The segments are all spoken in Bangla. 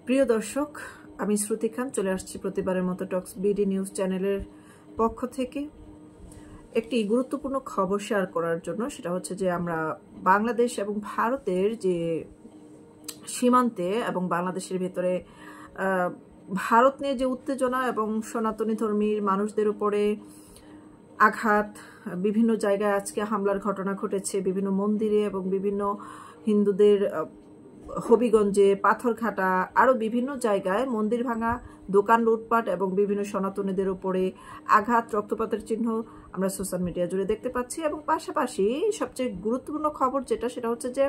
প্রিয় দর্শক, আমি শ্রুতি খান চলে আসছি প্রতিবারের মতো টক্স বিডি নিউজ চ্যানেলের পক্ষ থেকে একটি গুরুত্বপূর্ণ খবর শেয়ার করার জন্য। সেটা হচ্ছে যে আমরা বাংলাদেশ এবং ভারতের যে সীমান্তে এবং বাংলাদেশের ভেতরে ভারত নিয়ে যে উত্তেজনা এবং সনাতনী ধর্মীর মানুষদের উপরে আঘাত, বিভিন্ন জায়গায় আজকে হামলার ঘটনা ঘটেছে, বিভিন্ন মন্দিরে এবং বিভিন্ন হিন্দুদের হবিগঞ্জে, পাথরঘাটা, আরও বিভিন্ন জায়গায় মন্দির ভাঙা, দোকান লুটপাট এবং বিভিন্ন সনাতনীদের উপরে আঘাত, রক্তপাতের চিহ্ন আমরা সোশ্যাল মিডিয়া জুড়ে দেখতে পাচ্ছি। এবং পাশাপাশি সবচেয়ে গুরুত্বপূর্ণ খবর সেটা হচ্ছে যে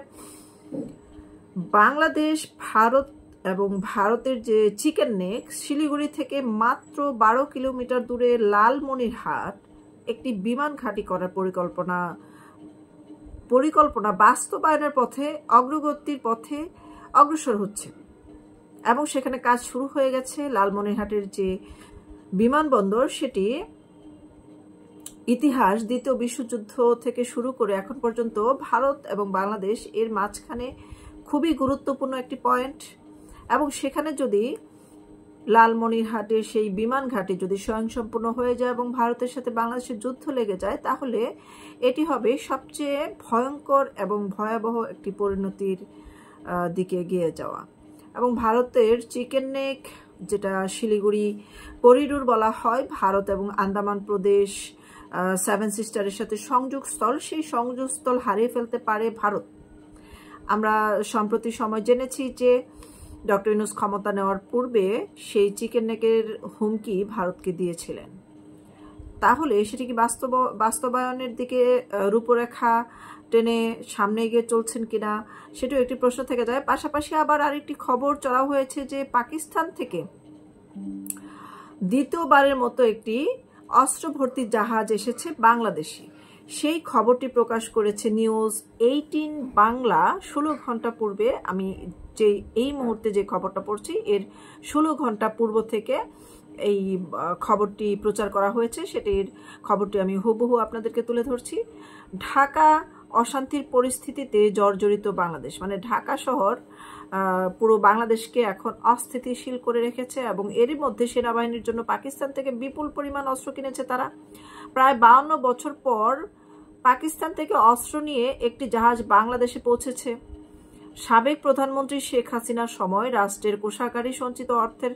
বাংলাদেশ, ভারত এবং ভারতের যে চিকেন নেক, শিলিগুড়ি থেকে মাত্র 12 কিলোমিটার দূরে লালমনিরহাট একটি বিমান ঘাঁটি করার পরিকল্পনা বাস্তবায়নের পথে, অগ্রগতির পথে অগ্রসর হচ্ছে এবং সেখানে কাজ শুরু হয়ে গেছে। লালমনিরহাটের যে বিমানবন্দর, সেটি ইতিহাস দ্বিতীয় বিশ্বযুদ্ধ থেকে শুরু করে এখন পর্যন্ত ভারত এবং বাংলাদেশ এর মাঝখানে খুবই গুরুত্বপূর্ণ একটি পয়েন্ট। এবং সেখানে যদি লালমনিরহাটের সেই বিমান ঘাঁটি যদি স্বয়ংসম্পূর্ণ হয়ে যায় এবং ভারতের সাথে বাংলাদেশের যুদ্ধ লেগে যায়, তাহলে এটি হবে সবচেয়ে ভয়ঙ্কর এবং ভয়াবহ একটি পরিণতির দিকে এগিয়ে যাওয়া। এবং ভারতের চিকেন নেক, যেটা শিলিগুড়ি করিডোর বলা হয়, ভারত এবং আন্দামান প্রদেশ, সেভেন সিস্টারের সাথে সংযোগস্থল, সেই সংযোগস্থল হারিয়ে ফেলতে পারে ভারত। আমরা সম্প্রতি সময় জেনেছি যে ডক্টর ইউনূস ক্ষমতা নেওয়ার পূর্বে সেই চিকেন নেকের হুমকি ভারতকে দিয়েছিলেন। তাহলে সেটি কি বাস্তবায়নের দিকে রূপরেখা টেনে সামনে এগিয়ে চলছেন কিনা, সেটাও একটি প্রশ্ন থেকে যায়। পাশাপাশি আবার আরেকটি খবর চড়া হয়েছে যে পাকিস্তান থেকে দ্বিতীয়বারের মতো একটি অস্ত্র ভর্তি জাহাজ এসেছে বাংলাদেশে। সেই খবরটি প্রকাশ করেছে নিউজ 18 বাংলা 16 ঘন্টা পূর্বে। আমি এই মুহূর্তে যে খবরটা পড়ছি এর 16 ঘন্টা পূর্ব থেকে এই খবরটি প্রচার করা হয়েছে। সেটির খবরটি আমি হুবহু আপনাদেরকে তুলে ধরছি। ঢাকা অশান্তির পরিস্থিতিতে জর্জরিত বাংলাদেশ, মানে ঢাকা শহর পুরো বাংলাদেশকে এখন অস্থিতিশীল করে রেখেছে এবং এরই মধ্যে সেনাবাহিনীর জন্য পাকিস্তান থেকে বিপুল পরিমাণ অস্ত্র কিনেছে তারা। প্রায় 52 বছর পর পাকিস্তান থেকে অস্ত্র নিয়ে একটি জাহাজ বাংলাদেশে পৌঁছেছে। সাবেক প্রধানমন্ত্রী শেখ হাসিনার সময় রাষ্ট্রের কোষাগারে সঞ্চিত অর্থের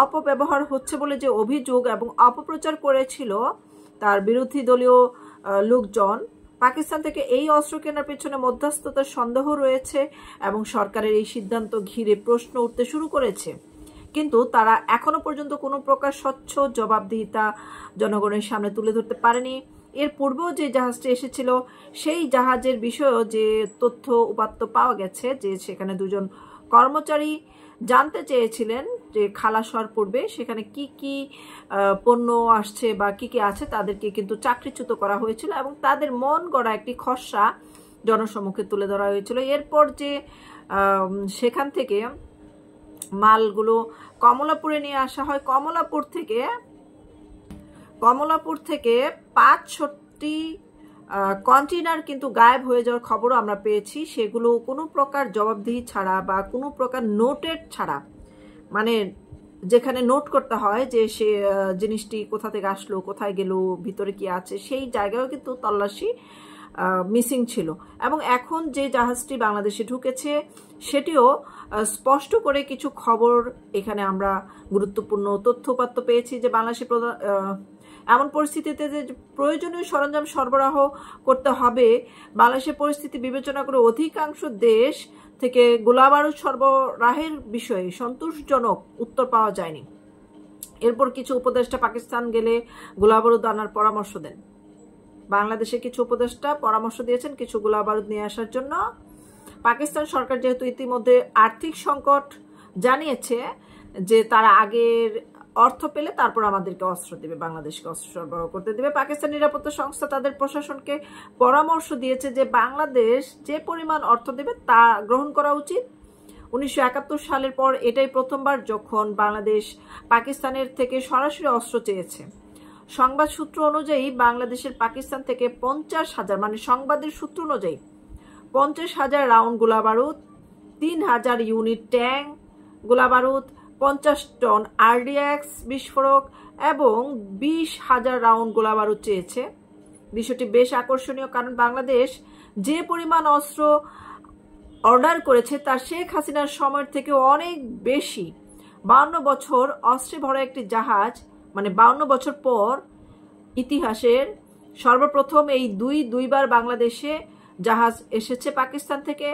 অপব্যবহার হচ্ছে বলে যে অভিযোগ এবং অপপ্রচার করেছিল তার বিরোধী দলীয় লোকজন, পাকিস্তান থেকে এই অস্ত্র কেনার পেছনে মধ্যস্থতার সন্দেহ রয়েছে এবং সরকারের এই সিদ্ধান্ত ঘিরে প্রশ্ন উঠতে শুরু করেছে। কিন্তু তারা এখনো পর্যন্ত কোনো প্রকার স্বচ্ছ জবাবদিহিতা জনগণের সামনে তুলে ধরতে পারেনি। এর পূর্বেও যে জাহাজটি এসেছিল সেই জাহাজের বিষয়েও যে তথ্য উপাত্ত পাওয়া গেছে যে সেখানে দুজন কর্মচারী জানতে চেয়েছিলেন যে খালাস হওয়ার পূর্বে সেখানে কি কি পণ্য আসছে বা কি কি আছে, তাদেরকে কিন্তু চাকরিচ্যুত করা হয়েছিল এবং তাদের মন গড়া একটি খসড়া জনসম্মুখে তুলে ধরা হয়েছিল। এরপর যে সেখান থেকে মালগুলো কমলাপুরে নিয়ে আসা হয়, কমলাপুর থেকে 5-6টি কন্টেইনার কিন্তু গায়েব হয়ে যাওয়ার খবরও আমরা পেয়েছি। সেগুলো কোনো প্রকার জবাবদিহি ছাড়া বা কোনো প্রকার নোটেড ছাড়া, মানে যেখানে নোট করতে হয় যে সে জিনিসটি কোথা থেকে আসলো, কোথায় গেল, ভিতরে কি আছে, সেই জায়গায়ও কিন্তু তল্লাশি মিসিং ছিল। এবং এখন যে জাহাজটি বাংলাদেশে ঢুকেছে সেটিও স্পষ্ট করে কিছু খবর এখানে আমরা গুরুত্বপূর্ণ তথ্যপাত্র পেয়েছি যে বাংলাদেশে এমন পরিস্থিতিতে যে প্রয়োজনীয় সরঞ্জাম সরবরাহ করতে হবে, বাংলাদেশের পরিস্থিতি বিবেচনা করে অধিকাংশ দেশ থেকে গোলাবারুদ সরবরাহের বিষয়ে সন্তোষজনক উত্তর পাওয়া যায়নি। এরপর কিছু উপদেষ্টা পাকিস্তান গেলে গোলাবারুদ আনার পরামর্শ দেন। বাংলাদেশে কিছু উপদেষ্টা পরামর্শ দিয়েছেন কিছু গোলাবারুদ নিয়ে আসার জন্য। পাকিস্তান সরকার যেহেতু ইতিমধ্যে আর্থিক সংকট জানিয়েছে যে তারা আগের অর্থ পেলে তারপর আমাদেরকে অস্ত্র দেবে, বাংলাদেশকে অস্ত্র সরবরাহ করতে দেবে। পাকিস্তান নিরাপত্তা সংস্থা তাদের প্রশাসনকে পরামর্শ দিয়েছে যে বাংলাদেশ যে পরিমাণ অর্থ দেবে তা গ্রহণ করা উচিত। 1971 সালের পর এটাই প্রথমবার যখন বাংলাদেশ পাকিস্তানের থেকে সরাসরি অস্ত্র চেয়েছে। সংবাদ সূত্র অনুযায়ী বাংলাদেশের পাকিস্তান থেকে 50,000, মানে সংবাদের সূত্র অনুযায়ী 50,000 রাউন্ড গোলাবারুদ, 3,000 ইউনিট ট্যাঙ্ক, গোলাবারুদ, 50 টন আরডিএক্স বিস্ফোরক এবং 20,000 রাউন্ড গোলাবারুদ চেয়েছে। বিষয়টি বেশ আকর্ষণীয়, কারণ বাংলাদেশ যে পরিমাণ অস্ত্র অর্ডার করেছে তার শেখ হাসিনার সময়ের থেকে অনেক বেশি। 52 বছর অস্ত্রে ভরা একটি জাহাজ, মানে 52 বছর পর ইতিহাসের সর্বপ্রথম এই দুইবার বাংলাদেশে জাহাজ এসেছে পাকিস্তান থেকে,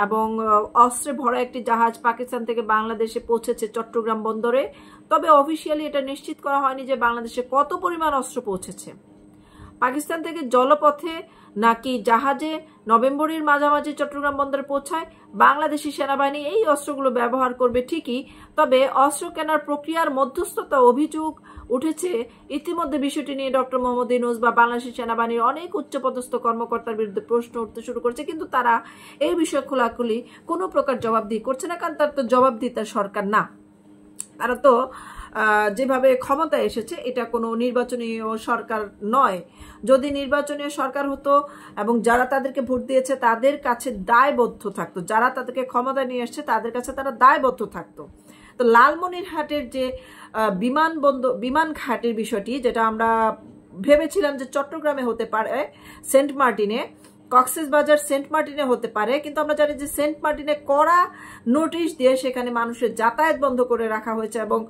এবং অস্ত্রে ভরা একটি জাহাজ পাকিস্তান থেকে বাংলাদেশে পৌঁছেছে চট্টগ্রাম বন্দরে। তবে অফিসিয়ালি এটা নিশ্চিত করা হয়নি যে বাংলাদেশে কত পরিমাণ অস্ত্র পৌঁছেছে। পাকিস্তান থেকে জলপথে নাকি জাহাজে নভেম্বরের মাঝামাঝি চট্টগ্রাম বন্দরে পৌঁছায়। বাংলাদেশি সেনাবাহিনী এই অস্ত্রগুলো ব্যবহার করবে ঠিকই, তবে অস্ত্র কেনার প্রক্রিয়ার মধ্যস্থতা অভিযোগ উঠেছে ইতিমধ্যে। বিষয়টি নিয়ে ডক্টর মোহাম্মদ ইউনূস বা বাংলাদেশি সেনাবাহিনীর অনেক উচ্চপদস্থ কর্মকর্তার বিরুদ্ধে প্রশ্ন উঠতে শুরু করছে, কিন্তু তারা এই বিষয়ে খোলাখুলি কোনো প্রকার জবাবদিহি করছে না, কারণ তার তো জবাবদিহিতার সরকার না। তারা তো যেভাবে ক্ষমতা এসেছে এটা কোনো নির্বাচনীয় সরকার নয়। যদি নির্বাচনীয় সরকার হতো এবং যারা তাদেরকে ভোট দিয়েছে তাদের কাছে দায়বদ্ধ থাকতো, যারা তাদেরকে ক্ষমতা নিয়ে এসছে তাদের কাছে তারা দায়বদ্ধ থাকতো। তো লালমনিরহাটের যে বিমান ঘাটের বিষয়টি, যেটা আমরা ভেবেছিলাম যে চট্টগ্রামে হতে পারে, সেন্ট মার্টিনে, কক্সবাজার সেন্ট মার্টিনে হতে পারে, কিন্তু আমরা জানি যে সেন্ট মার্টিনে কড়া নোটিশ দিয়ে সেখানে মানুষের যাতায়াত বন্ধ করে রাখা হয়েছে এবং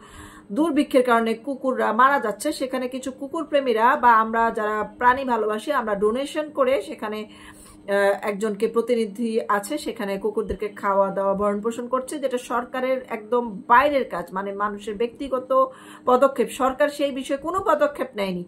দুর্ভিক্ষের কারণে কুকুররা মারা যাচ্ছে। সেখানে কিছু কুকুর প্রেমীরা বা আমরা যারা প্রাণী ভালোবাসি আমরা ডোনেশন করে সেখানে একজনকে প্রতিনিধি আছে, সেখানে কুকুরদেরকে খাওয়া দাওয়া ভরণ পোষণ করছে, যেটা সরকারের একদম বাইরের কাজ, মানে মানুষের ব্যক্তিগত পদক্ষেপ। সরকার সেই বিষয়ে কোনো পদক্ষেপ নেয়নি।